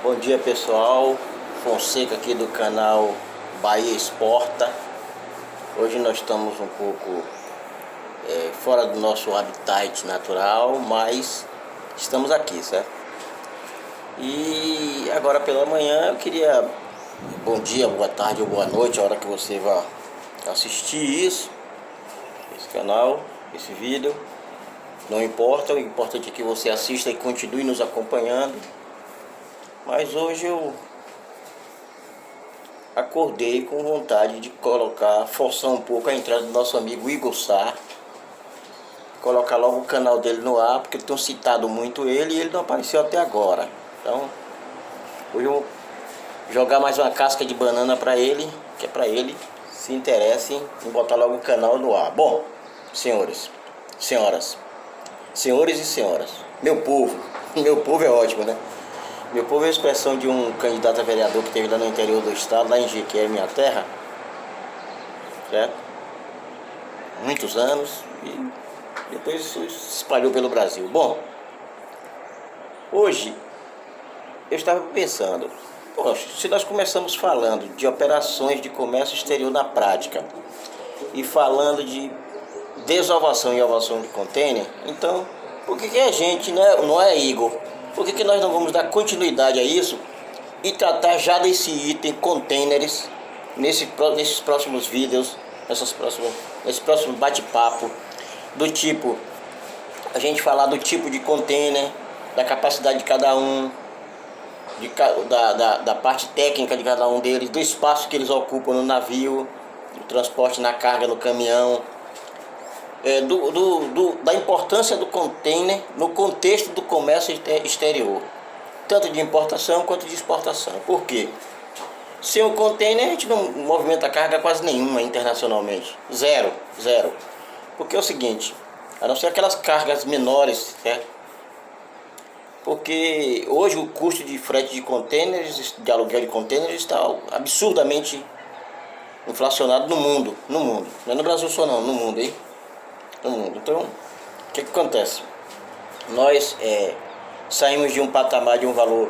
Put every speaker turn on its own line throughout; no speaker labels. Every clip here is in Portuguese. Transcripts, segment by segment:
Bom dia, pessoal. Fonseca aqui do canal Bahia Exporta. Hoje nós estamos um pouco fora do nosso habitat natural, mas estamos aqui, certo? E agora pela manhã eu queria... Bom dia, boa tarde ou boa noite, a hora que você vai assistir esse canal, esse vídeo. Não importa, o importante é que você assista e continue nos acompanhando. Mas hoje eu acordei com vontade de forçar um pouco a entrada do nosso amigo Igor Sá. Colocar logo o canal dele no ar, porque eu tenho citado muito ele e ele não apareceu até agora. Então, hoje eu vou jogar mais uma casca de banana para ele, que é para ele se interesse em botar logo o canal no ar. Bom, senhores, senhoras, senhores e senhoras, meu povo é ótimo, né? Meu povo é a expressão de um candidato a vereador que teve lá no interior do estado, lá em Jequié, minha terra, certo? Muitos anos, e depois isso se espalhou pelo Brasil. Bom, hoje eu estava pensando, poxa, se nós começamos falando de operações de comércio exterior na prática e falando de desovação e ovação de contêiner, então por que a gente, né, não é, Igor? Por que nós não vamos dar continuidade a isso e tratar já desse item containers nesses próximos vídeos, nesse próximo bate-papo, do tipo, a gente falar do tipo de container, da capacidade de cada um, da parte técnica de cada um deles, do espaço que eles ocupam no navio, do transporte na carga no caminhão, da importância do container no contexto do comércio exterior, tanto de importação quanto de exportação. Por quê? Sem o container a gente não movimenta carga quase nenhuma internacionalmente, zero. Porque é o seguinte, a não ser aquelas cargas menores, certo? Porque hoje o custo de frete de containers, de aluguel de containers, está absurdamente inflacionado no mundo. Não é no Brasil só não, no mundo, hein? No mundo. Então, o que acontece? Nós saímos de um patamar, de um valor,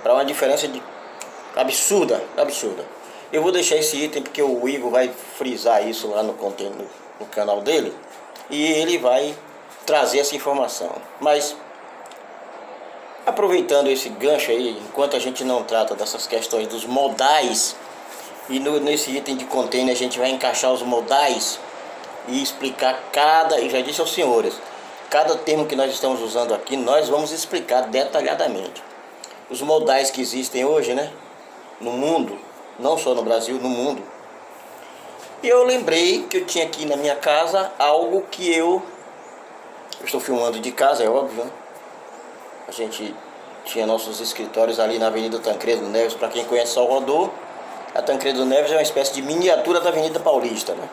para uma diferença absurda. Eu vou deixar esse item porque o Igor vai frisar isso lá no canal dele, e ele vai trazer essa informação. Mas, aproveitando esse gancho aí, enquanto a gente não trata dessas questões dos modais, e nesse item de container a gente vai encaixar os modais e explicar e já disse aos senhores, cada termo que nós estamos usando aqui, nós vamos explicar detalhadamente. Os modais que existem hoje, né, no mundo, não só no Brasil, no mundo. E eu lembrei que eu tinha aqui na minha casa algo que eu estou filmando de casa, é óbvio, né? A gente tinha nossos escritórios ali na Avenida Tancredo Neves. Para quem conhece Salvador, a Tancredo Neves é uma espécie de miniatura da Avenida Paulista, né?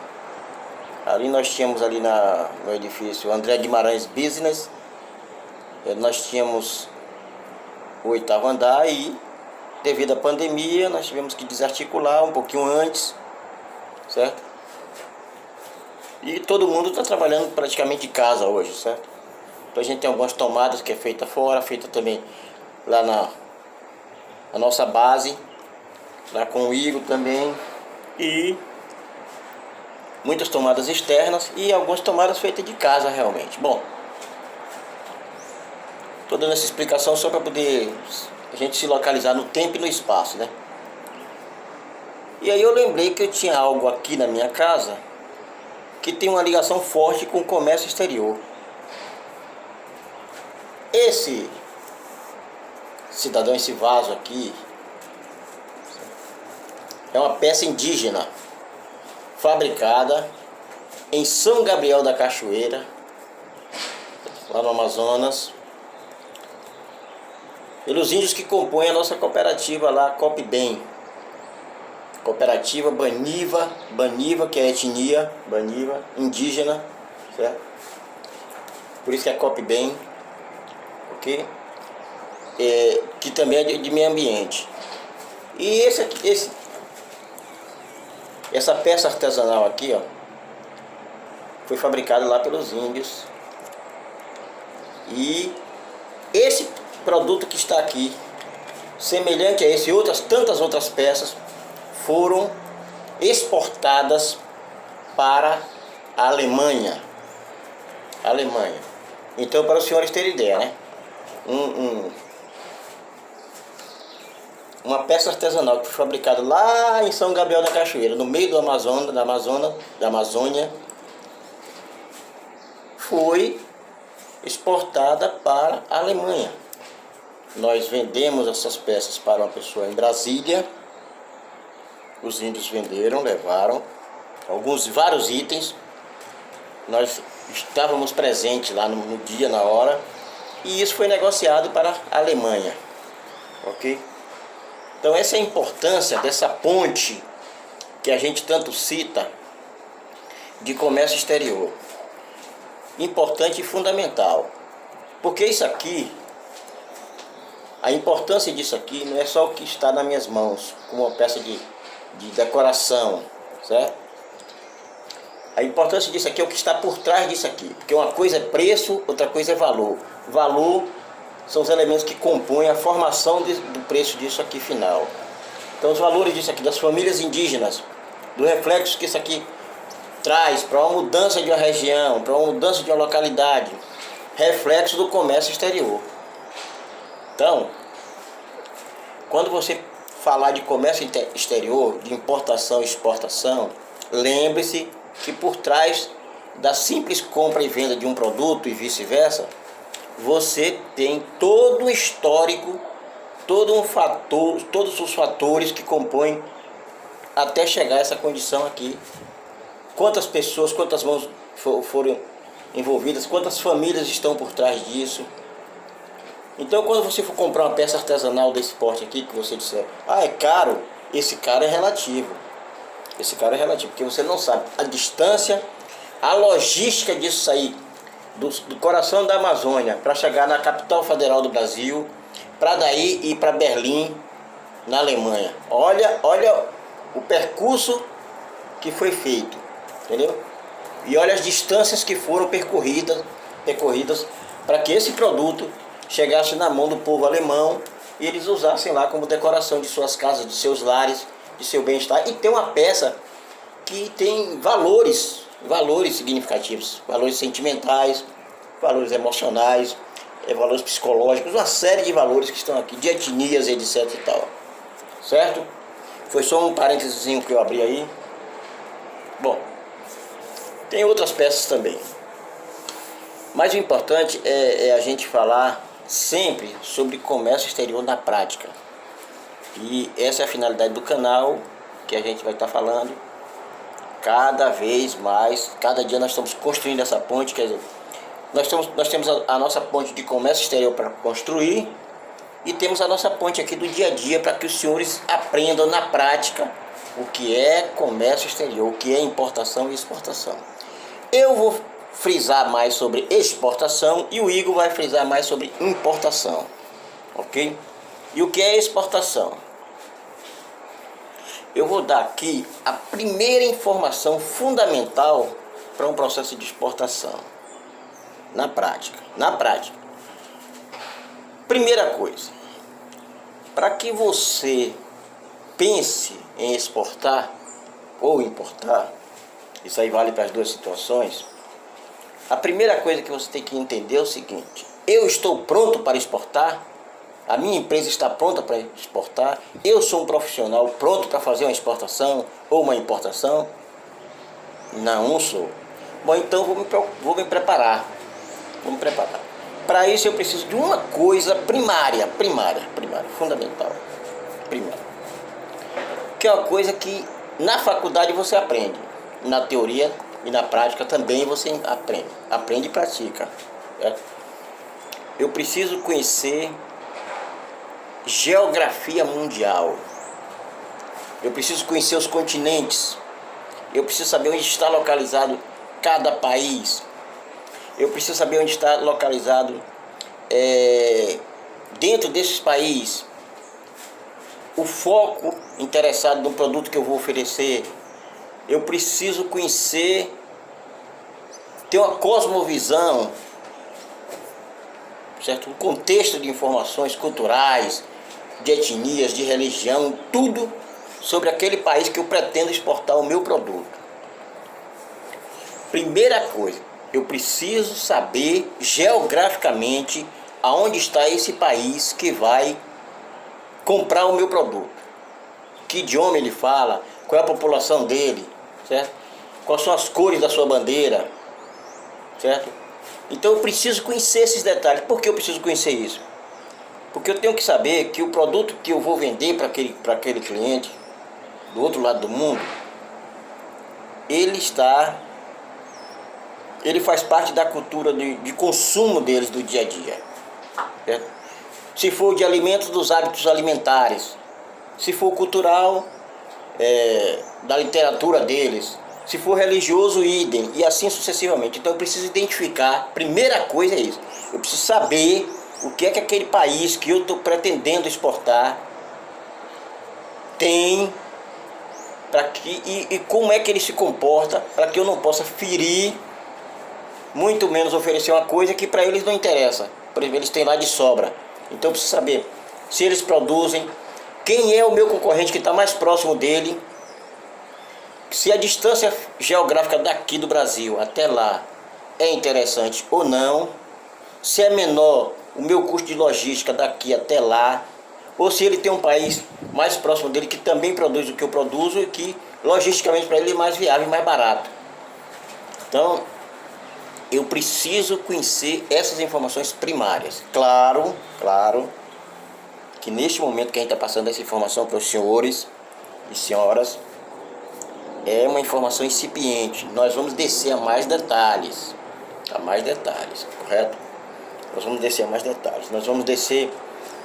Ali nós tínhamos ali no edifício André Guimarães Business, nós tínhamos o 8º andar e, devido à pandemia, nós tivemos que desarticular um pouquinho antes, certo? E todo mundo está trabalhando praticamente de casa hoje, certo? Então a gente tem algumas tomadas que é feita fora, feita também lá na nossa base, lá com o Igor também, e muitas tomadas externas e algumas tomadas feitas de casa realmente. Bom, estou dando essa explicação só para poder a gente se localizar no tempo e no espaço, né? E aí eu lembrei que eu tinha algo aqui na minha casa que tem uma ligação forte com o comércio exterior. Esse cidadão, esse vaso aqui, é uma peça indígena fabricada em São Gabriel da Cachoeira, lá no Amazonas, pelos índios que compõem a nossa cooperativa lá, Copbem, cooperativa Baniva, que é a etnia Baniva, indígena, certo? Por isso que é Copbem, ok? Que também é de meio ambiente. E essa peça artesanal aqui, ó, foi fabricada lá pelos índios. E esse produto que está aqui, semelhante a esse e tantas outras peças, foram exportadas para a Alemanha. Então, para os senhores terem ideia, né? Uma peça artesanal que foi fabricada lá em São Gabriel da Cachoeira, no meio da Amazônia, foi exportada para a Alemanha. Nós vendemos essas peças para uma pessoa em Brasília. Os índios venderam, levaram vários itens. Nós estávamos presentes lá no dia, na hora, e isso foi negociado para a Alemanha, ok? Então essa é a importância dessa ponte que a gente tanto cita de comércio exterior. Importante e fundamental, porque isso aqui, a importância disso aqui não é só o que está nas minhas mãos, como uma peça de decoração, certo? A importância disso aqui é o que está por trás disso aqui, porque uma coisa é preço, outra coisa é valor. Valor são os elementos que compõem a formação do preço disso aqui final. Então os valores disso aqui, das famílias indígenas, do reflexo que isso aqui traz para uma mudança de uma região, para uma mudança de uma localidade, reflexo do comércio exterior. Então, quando você falar de comércio exterior, de importação e exportação, lembre-se que por trás da simples compra e venda de um produto e vice-versa, você tem todo o histórico, todos os fatores que compõem até chegar a essa condição aqui. Quantas pessoas, quantas mãos foram envolvidas, quantas famílias estão por trás disso. Então, quando você for comprar uma peça artesanal desse porte aqui, que você disser, é caro, esse caro é relativo. Esse caro é relativo, porque você não sabe a distância, a logística disso aí, do coração da Amazônia, para chegar na capital federal do Brasil, para daí ir para Berlim, na Alemanha. Olha o percurso que foi feito, entendeu? E olha as distâncias que foram percorridas para que esse produto chegasse na mão do povo alemão e eles usassem lá como decoração de suas casas, de seus lares, de seu bem-estar. E tem uma peça que tem valores significativos, valores sentimentais, valores emocionais, valores psicológicos, uma série de valores que estão aqui, de etnias, etc e tal. Certo? Foi só um parênteses que eu abri aí. Bom, tem outras peças também. Mas o importante é a gente falar sempre sobre comércio exterior na prática. E essa é a finalidade do canal, que a gente vai estar falando cada vez mais. Cada dia nós estamos construindo essa ponte, quer dizer, nós temos a nossa ponte de comércio exterior para construir e temos a nossa ponte aqui do dia a dia para que os senhores aprendam na prática o que é comércio exterior, o que é importação e exportação. Eu vou frisar mais sobre exportação e o Igor vai frisar mais sobre importação, ok? E o que é exportação? Eu vou dar aqui a primeira informação fundamental para um processo de exportação na prática. Primeira coisa, para que você pense em exportar ou importar, isso aí vale para as duas situações. A primeira coisa que você tem que entender é o seguinte: eu estou pronto para exportar? A minha empresa está pronta para exportar? Eu sou um profissional pronto para fazer uma exportação ou uma importação? Não sou. Bom, então vou me preparar. Para isso eu preciso de uma coisa primária, fundamental. Que é uma coisa que na faculdade você aprende, na teoria e na prática também você aprende e pratica. Eu preciso conhecer geografia mundial. Eu preciso conhecer os continentes. Eu preciso saber onde está localizado cada país. Eu preciso saber onde está localizado dentro desses países o foco interessado no produto que eu vou oferecer. Eu preciso conhecer, ter uma cosmovisão certo? Um contexto de informações culturais, de etnias, de religião, tudo sobre aquele país que eu pretendo exportar o meu produto. Primeira coisa, eu preciso saber geograficamente aonde está esse país que vai comprar o meu produto. Que idioma ele fala, qual é a população dele, certo? Quais são as cores da sua bandeira, certo? Então eu preciso conhecer esses detalhes. Por que eu preciso conhecer isso? Porque eu tenho que saber que o produto que eu vou vender para aquele cliente do outro lado do mundo, ele faz parte da cultura de consumo deles do dia a dia, certo? Se for de alimentos, dos hábitos alimentares. Se for cultural, da literatura deles. Se for religioso, idem, e assim sucessivamente. Então eu preciso identificar, primeira coisa é isso, eu preciso saber o que é que aquele país que eu estou pretendendo exportar tem, e como é que ele se comporta, para que eu não possa ferir, muito menos oferecer uma coisa que para eles não interessa. Por exemplo, eles têm lá de sobra. Então eu preciso saber se eles produzem, quem é o meu concorrente que está mais próximo dele, se a distância geográfica daqui do Brasil até lá é interessante ou não, se é menor o meu custo de logística daqui até lá, ou se ele tem um país mais próximo dele que também produz o que eu produzo e que logisticamente para ele é mais viável e mais barato. Então eu preciso conhecer essas informações primárias. Claro que neste momento que a gente está passando essa informação para os senhores e senhoras, é uma informação incipiente. Nós vamos descer a mais detalhes. Correto? Nós vamos descer a mais detalhes. Nós vamos descer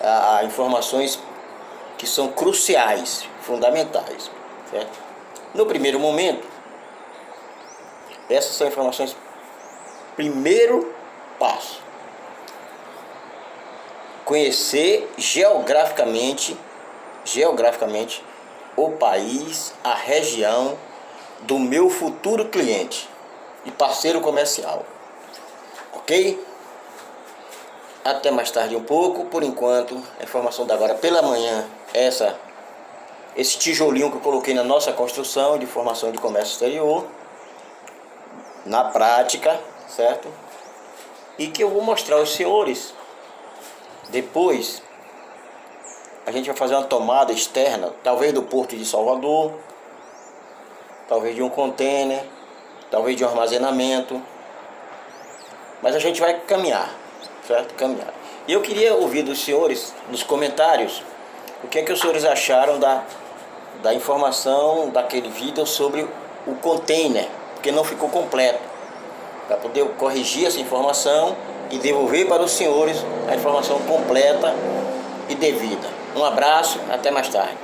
a informações que são cruciais, fundamentais, certo? No primeiro momento, essas são informações. Primeiro passo: conhecer geograficamente o país, a região do meu futuro cliente e parceiro comercial. Ok? Até mais tarde um pouco. Por enquanto, a informação da agora pela manhã, esse tijolinho que eu coloquei na nossa construção de formação de comércio exterior, na prática, certo? E que eu vou mostrar aos senhores. Depois a gente vai fazer uma tomada externa, talvez do Porto de Salvador, talvez de um container, talvez de um armazenamento, mas a gente vai caminhar, certo? Caminhar. E eu queria ouvir dos senhores, nos comentários, o que é que os senhores acharam da informação daquele vídeo sobre o container, porque não ficou completo, para poder corrigir essa informação e devolver para os senhores a informação completa e devida. Um abraço, até mais tarde.